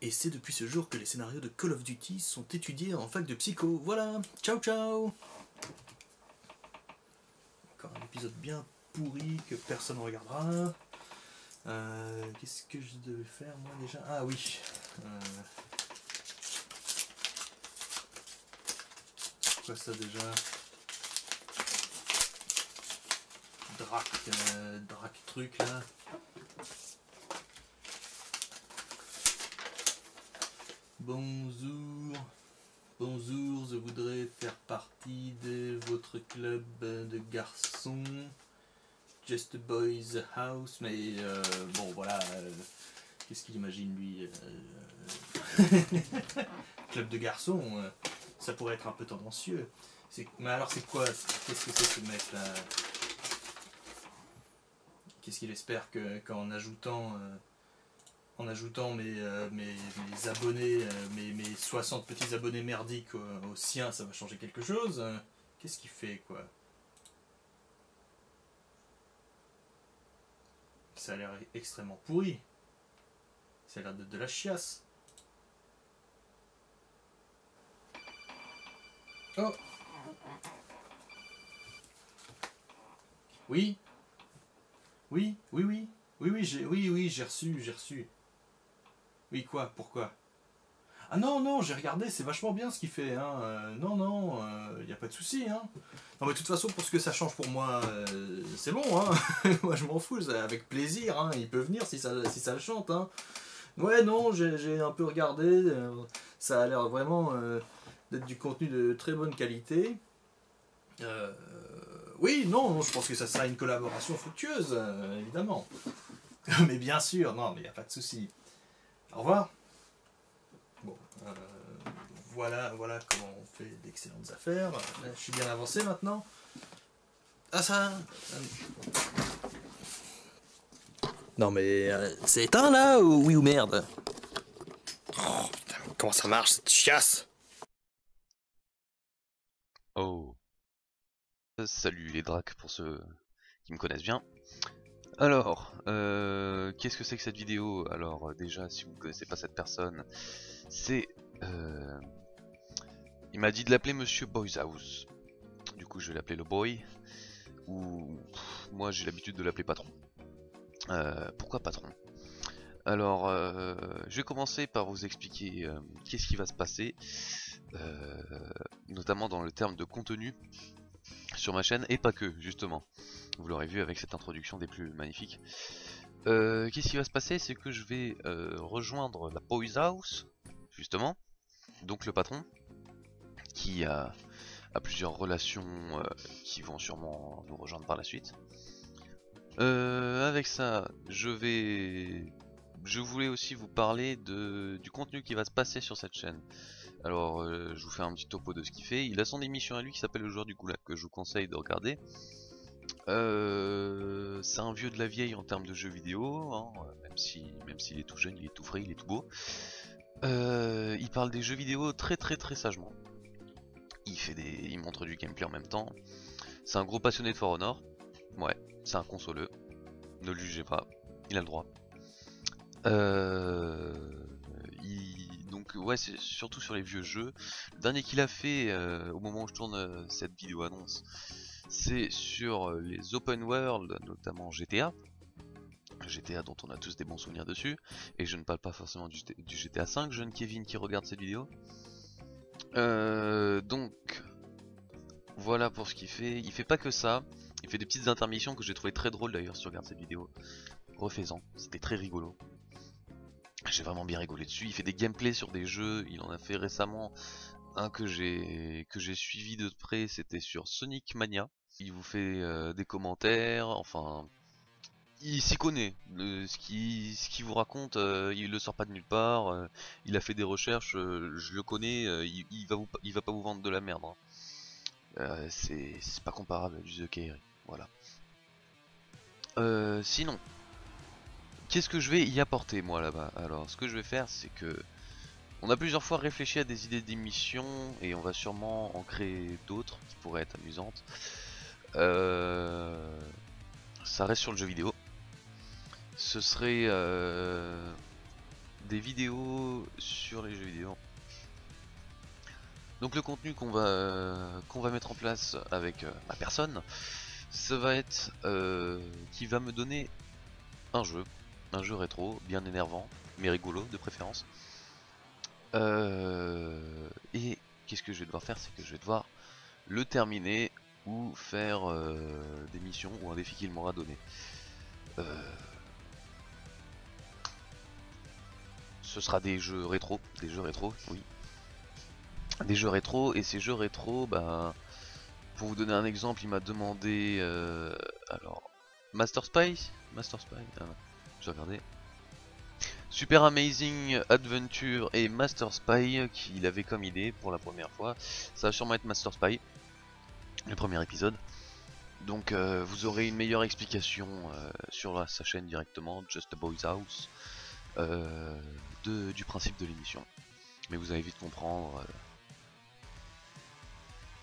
Et c'est depuis ce jour que les scénarios de Call of Duty sont étudiés en fac de psycho. Voilà, ciao ciao. Encore un épisode bien pourri que personne ne regardera. Qu'est-ce que je devais faire moi déjà? Ah oui. Quoi ça déjà? Drac truc là. Bonjour. Bonjour, je voudrais faire partie de votre club de garçons. Just a Boys House, mais bon voilà, qu'est-ce qu'il imagine lui? Club de garçons, ça pourrait être un peu tendancieux. Mais alors c'est quoi? Qu'est-ce que c'est ce mec là? Qu'est-ce qu'il espère qu'en ajoutant mes abonnés, mes 60 petits abonnés merdiques aux siens, ça va changer quelque chose? Qu'est-ce qu'il fait quoi? Ça a l'air extrêmement pourri. Ça a l'air de la chiasse. Oh. Oui. Oui, oui, oui. Oui, j'ai reçu. Oui, quoi? Pourquoi? Ah non, j'ai regardé, c'est vachement bien ce qu'il fait. Hein. Non, y a pas de souci. Hein. Non, mais de toute façon, pour ce que ça change pour moi, c'est bon. Hein. Moi, je m'en fous, avec plaisir. Hein. Il peut venir si ça le chante. Hein. Ouais, non, j'ai un peu regardé. Ça a l'air vraiment d'être du contenu de très bonne qualité. Oui, non, je pense que ça sera une collaboration fructueuse, évidemment. Mais bien sûr, non, mais il n'y a pas de souci. Au revoir. Bon, voilà comment on fait d'excellentes affaires. Là, je suis bien avancé maintenant. Ah ça. Non mais c'est éteint là ou oui ou merde? Oh, putain, comment ça marche cette chiasse? Oh, salut les dracs pour ceux qui me connaissent bien. Alors, qu'est-ce que c'est que cette vidéo? Alors déjà, si vous ne connaissez pas cette personne, c'est... il m'a dit de l'appeler Monsieur Boys House. Du coup, je vais l'appeler le Boy. Ou moi, j'ai l'habitude de l'appeler Patron. Pourquoi Patron? Alors, je vais commencer par vous expliquer qu'est-ce qui va se passer, notamment dans le terme de contenu sur ma chaîne, et pas que, justement. Vous l'aurez vu avec cette introduction des plus magnifiques. Qu'est-ce qui va se passer? C'est que je vais rejoindre la Boys House, justement, donc le patron, qui a plusieurs relations qui vont sûrement nous rejoindre par la suite. Avec ça, je voulais aussi vous parler du contenu qui va se passer sur cette chaîne. Alors, je vous fais un petit topo de ce qu'il fait. Il a son émission à lui qui s'appelle Le Joueur du Goulag, que je vous conseille de regarder. C'est un vieux de la vieille en termes de jeux vidéo, hein, même s'il est tout jeune, il est tout frais, il est tout beau. Il parle des jeux vidéo très sagement. Il montre du gameplay en même temps. C'est un gros passionné de For Honor. Ouais, c'est un consoleux. Ne le jugez pas, il a le droit. Donc ouais, c'est surtout sur les vieux jeux. Le dernier qu'il a fait au moment où je tourne cette vidéo annonce, c'est sur les open world, notamment GTA. GTA dont on a tous des bons souvenirs dessus. Et je ne parle pas forcément du GTA 5, jeune Kevin qui regarde cette vidéo. Donc voilà pour ce qu'il fait. Il fait pas que ça. Il fait des petites intermissions que j'ai trouvé très drôles d'ailleurs si tu regardes cette vidéo. Refais-en, c'était très rigolo. J'ai vraiment bien rigolé dessus. Il fait des gameplays sur des jeux. Il en a fait récemment un que j'ai suivi de près. C'était sur Sonic Mania. Il vous fait des commentaires. Enfin, il s'y connaît. Ce qu'il vous raconte, il le sort pas de nulle part. Il a fait des recherches. Je le connais. Il va pas vous vendre de la merde. Hein. C'est pas comparable à du The Kairi. Voilà. Sinon, qu'est-ce que je vais y apporter moi là-bas? Alors, ce que je vais faire, c'est que on a plusieurs fois réfléchi à des idées d'émissions et on va sûrement en créer d'autres qui pourraient être amusantes. Ça reste sur le jeu vidéo. Ce serait des vidéos sur les jeux vidéo. Donc le contenu qu'on va mettre en place avec ma personne, ça va être qui va me donner un jeu rétro, bien énervant, mais rigolo de préférence. Et qu'est-ce que je vais devoir faire, c'est que je vais devoir le terminer ou faire des missions ou un défi qu'il m'aura donné. Ce sera des jeux rétro, oui. Des jeux rétro, et ces jeux rétro, bah, pour vous donner un exemple, il m'a demandé alors Master Spy, j'ai regardé. Super Amazing Adventure et Master Spy qu'il avait comme idée pour la première fois. Ça va sûrement être Master Spy, le premier épisode. Donc vous aurez une meilleure explication sur sa chaîne directement, Just a Boy's House, du principe de l'émission. Mais vous allez vite comprendre,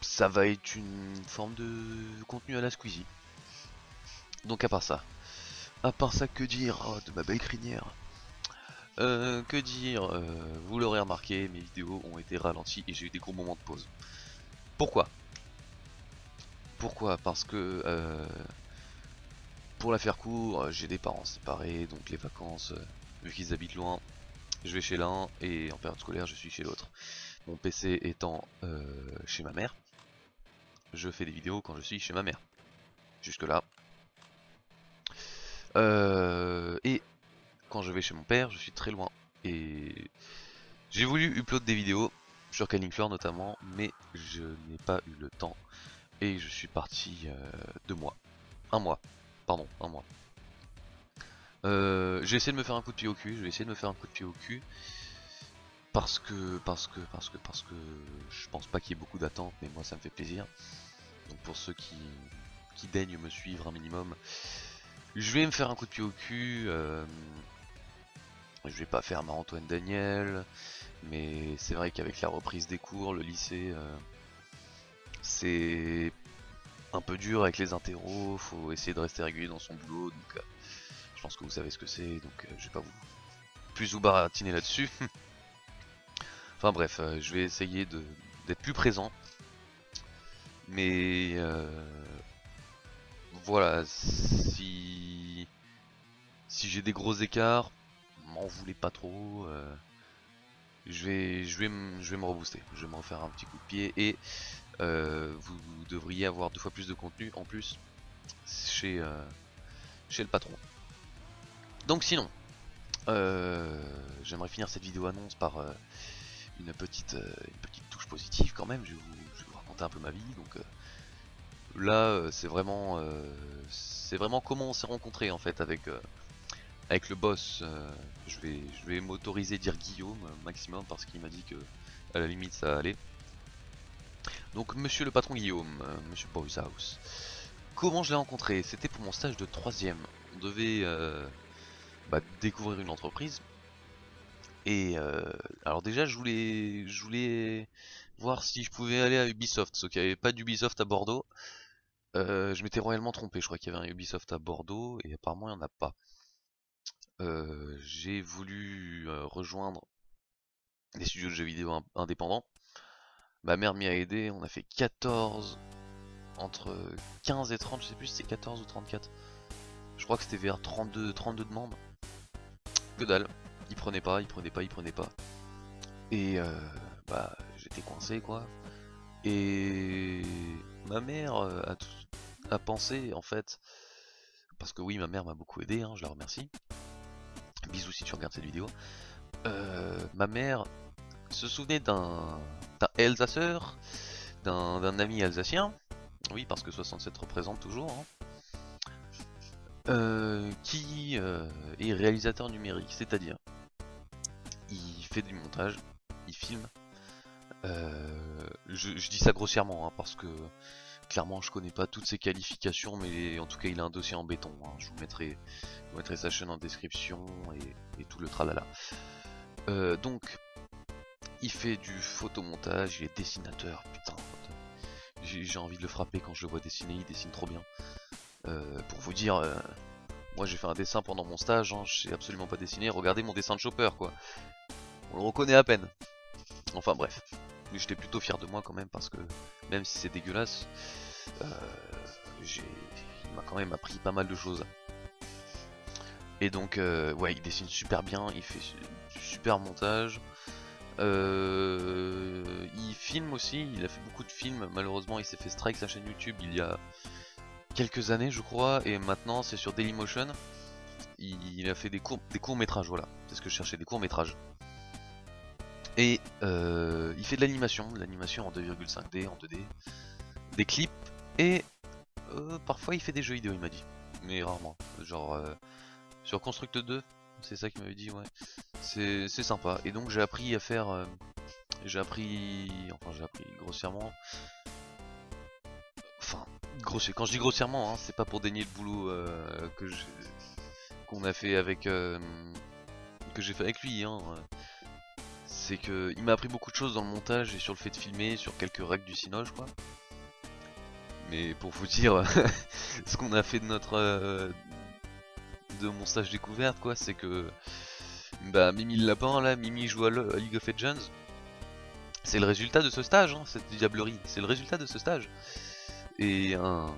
ça va être une forme de contenu à la Squeezie. Donc à part ça que dire de ma belle crinière? Que dire, vous l'aurez remarqué, mes vidéos ont été ralenties et j'ai eu des gros moments de pause. Pourquoi? Parce que pour la faire court, j'ai des parents séparés, donc les vacances, vu qu'ils habitent loin, je vais chez l'un et en période scolaire je suis chez l'autre. Mon PC étant chez ma mère, je fais des vidéos quand je suis chez ma mère. Jusque là. Et quand je vais chez mon père, je suis très loin. Et j'ai voulu upload des vidéos sur Killing Floor notamment, mais je n'ai pas eu le temps. Et je suis parti 2 mois. Un mois. Pardon, un mois. J'ai essayé de me faire un coup de pied au cul. Parce que je pense pas qu'il y ait beaucoup d'attentes, mais moi ça me fait plaisir. Donc pour ceux qui daignent me suivre un minimum, je vais me faire un coup de pied au cul. Je vais pas faire ma Antoine Daniel, mais c'est vrai qu'avec la reprise des cours, le lycée, c'est un peu dur avec les interros, faut essayer de rester régulier dans son boulot, donc je pense que vous savez ce que c'est, donc je vais pas vous baratiner là-dessus. Enfin bref, je vais essayer d'être plus présent, mais voilà, si j'ai des gros écarts, m'en voulez pas trop. Je vais me rebooster, je vais me refaire un petit coup de pied et vous devriez avoir 2 fois plus de contenu en plus chez le patron. Donc sinon, j'aimerais finir cette vidéo annonce par une petite touche positive quand même. Je vais vous raconter un peu ma vie. Donc là, c'est vraiment comment on s'est rencontré en fait avec le boss. Je vais m'autoriser dire Guillaume maximum parce qu'il m'a dit que à la limite ça allait. Donc monsieur le patron Guillaume, monsieur Boy's House. Comment je l'ai rencontré? C'était pour mon stage de 3ème. On devait découvrir une entreprise. Et alors déjà je voulais voir si je pouvais aller à Ubisoft, sauf qu'il n'y avait pas d'Ubisoft à Bordeaux. Je m'étais royalement trompé, je crois qu'il y avait un Ubisoft à Bordeaux et apparemment il n'y en a pas. J'ai voulu rejoindre des studios de jeux vidéo indépendants. Ma mère m'y a aidé, on a fait 14, entre 15 et 30, je sais plus si c'était 14 ou 34. Je crois que c'était vers 32 demandes. Que dalle, ils prenaient pas. Et j'étais coincé quoi. Et ma mère a pensé en fait, parce que oui ma mère m'a beaucoup aidé, hein, je la remercie. Bisous si tu regardes cette vidéo. Ma mère se souvenait d'un Elsasser, d'un ami alsacien. Oui, parce que 67 représente toujours. Hein. Qui est réalisateur numérique, c'est-à-dire il fait du montage, il filme. Je dis ça grossièrement hein, parce que clairement je connais pas toutes ses qualifications, mais en tout cas il a un dossier en béton. Hein. Je vous mettrai sa chaîne en description et tout le tralala. Donc il fait du photomontage, il est dessinateur, putain. J'ai envie de le frapper quand je le vois dessiner, il dessine trop bien. Pour vous dire, Moi j'ai fait un dessin pendant mon stage, hein, je sais absolument pas dessiner. Regardez mon dessin de Chopper quoi. On le reconnaît à peine. Enfin bref. Mais j'étais plutôt fier de moi quand même parce que même si c'est dégueulasse, euh, il m'a quand même appris pas mal de choses. Et donc ouais, il dessine super bien, il fait du super montage. Il filme aussi, il a fait beaucoup de films. Malheureusement il s'est fait strike sa chaîne YouTube il y a quelques années je crois. Et maintenant c'est sur Dailymotion. Il a fait des courts métrages, voilà, c'est ce que je cherchais, des courts métrages. Et il fait de l'animation en 2,5D, en 2D, des clips, et parfois il fait des jeux vidéo, il m'a dit, mais rarement. Genre sur Construct 2, c'est ça qu'il m'avait dit, ouais. C'est sympa. Et donc j'ai appris à faire, j'ai appris grossièrement. Enfin, quand je dis grossièrement, hein, c'est pas pour dénier le boulot qu'on a fait avec, que j'ai fait avec lui, hein. C'est que il m'a appris beaucoup de choses dans le montage et sur le fait de filmer, sur quelques règles du cinoche quoi. Mais pour vous dire ce qu'on a fait de mon stage découverte quoi, c'est que bah Mimi le lapin là, Mimi joue à League of Legends. C'est le résultat de ce stage, hein, cette diablerie, c'est le résultat de ce stage. Et un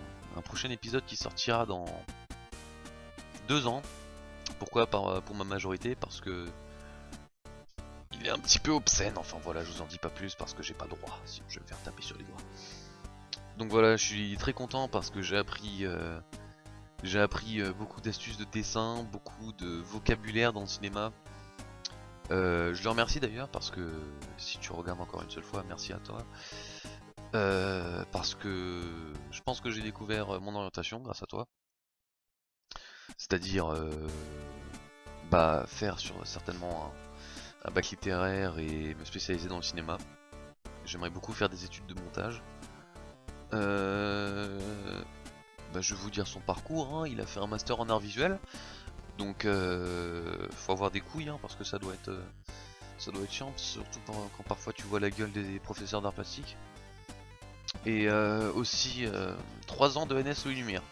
prochain épisode qui sortira dans 2 ans. Pourquoi pour ma majorité? Parce que il est un petit peu obscène, enfin voilà, je vous en dis pas plus parce que j'ai pas le droit, sinon je vais me faire taper sur les doigts. Donc voilà, je suis très content parce que j'ai appris beaucoup d'astuces de dessin, beaucoup de vocabulaire dans le cinéma. Je le remercie d'ailleurs parce que si tu regardes encore une seule fois, merci à toi. Parce que je pense que j'ai découvert mon orientation grâce à toi. C'est-à-dire bah, faire certainement un bac littéraire et me spécialiser dans le cinéma. J'aimerais beaucoup faire des études de montage. Bah, je vais vous dire son parcours, hein. Il a fait un master en art visuel. Donc faut avoir des couilles hein, parce que ça doit être chiant, surtout quand parfois tu vois la gueule des professeurs d'art plastique. Et aussi 3 ans de NS Louis Lumière.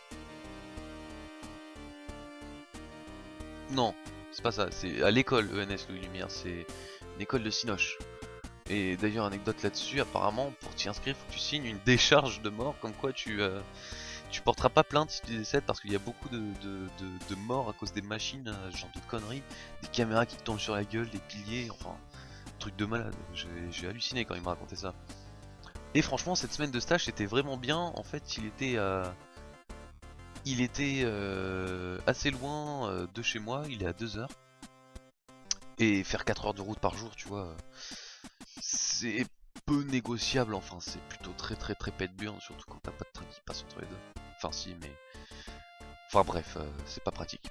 Non, c'est pas ça, c'est à l'école ENS Louis Lumière, c'est une école de Cinoche. Et d'ailleurs, anecdote là-dessus, apparemment, pour t'y inscrire, faut que tu signes une décharge de mort, comme quoi tu porteras pas plainte si tu décèdes, parce qu'il y a beaucoup de morts à cause des machines, genre de conneries, des caméras qui te tombent sur la gueule, des piliers, enfin, truc de malade. J'ai halluciné quand il m'a raconté ça. Et franchement, cette semaine de stage, c'était vraiment bien. En fait, il était assez loin de chez moi, il est à 2 heures. Et faire 4 heures de route par jour, tu vois, c'est peu négociable, enfin c'est plutôt très pète-burne, surtout quand t'as pas de train qui passe entre les deux. Enfin si, mais... Enfin bref, c'est pas pratique.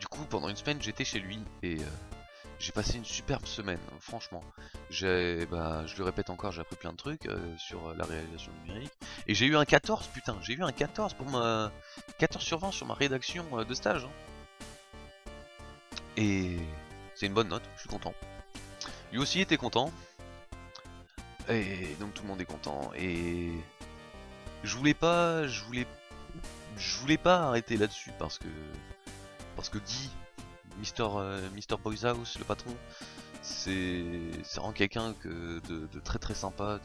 Du coup, pendant une semaine, j'étais chez lui et j'ai passé une superbe semaine, franchement. Je le répète encore, j'ai appris plein de trucs sur la réalisation numérique. Et j'ai eu un 14, putain, j'ai eu un 14 pour ma... 14 sur 20 sur ma rédaction de stage. Hein. Et c'est une bonne note, je suis content. Lui aussi était content. Et donc tout le monde est content. Et je voulais pas arrêter là-dessus parce que Guy, Mister Boys House, le patron, c'est vraiment quelqu'un de très sympa,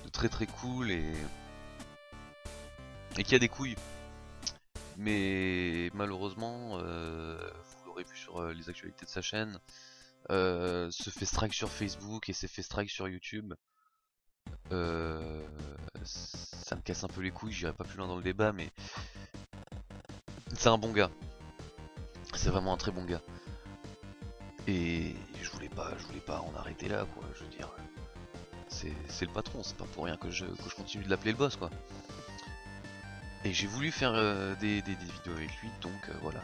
de très cool et qui a des couilles. Mais malheureusement, vous l'aurez vu sur les actualités de sa chaîne, se fait strike sur Facebook et s'est fait strike sur YouTube. Ça me casse un peu les couilles, j'irai pas plus loin dans le débat, mais c'est un bon gars. C'est vraiment un très bon gars. Et je voulais pas en arrêter là, quoi. Je veux dire, c'est le patron, c'est pas pour rien que je continue de l'appeler le boss, quoi. Et j'ai voulu faire des vidéos avec lui, donc voilà.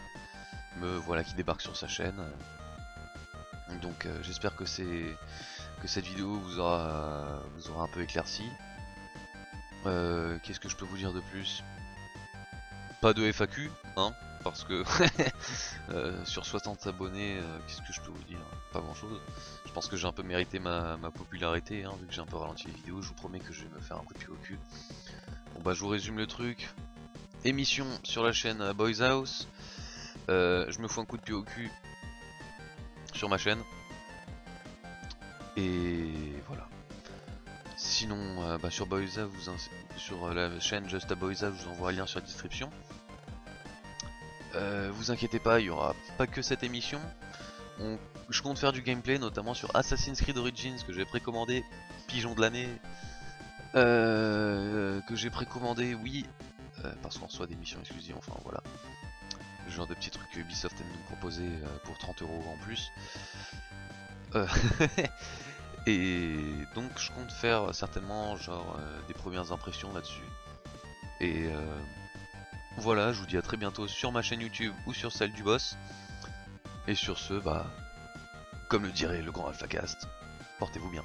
Me voilà qui débarque sur sa chaîne. Donc j'espère que cette vidéo vous aura un peu éclairci. Qu'est-ce que je peux vous dire de plus? Pas de FAQ, hein, parce que sur 60 abonnés, qu'est-ce que je peux vous dire? Pas grand chose. Je pense que j'ai un peu mérité ma popularité, hein, vu que j'ai un peu ralenti les vidéos. Je vous promets que je vais me faire un coup de pied au cul. Bon bah je vous résume le truc. émission sur la chaîne Boys House. Je me fous un coup de pied au cul sur ma chaîne. Et voilà. Sinon, sur Boys House, sur la chaîne Just a Boys House, je vous envoie un lien sur la description. Vous inquiétez pas, il y aura pas que cette émission. Je compte faire du gameplay, notamment sur Assassin's Creed Origins que j'ai précommandé, pigeon de l'année. Que j'ai précommandé, oui, parce qu'on reçoit des missions exclusives, enfin voilà. Le genre de petits trucs que Ubisoft aime nous proposer pour 30 € en plus. Et donc je compte faire certainement genre des premières impressions là-dessus. Et voilà, je vous dis à très bientôt sur ma chaîne YouTube ou sur celle du boss. Et sur ce, comme le dirait le grand AlphaCast, portez-vous bien.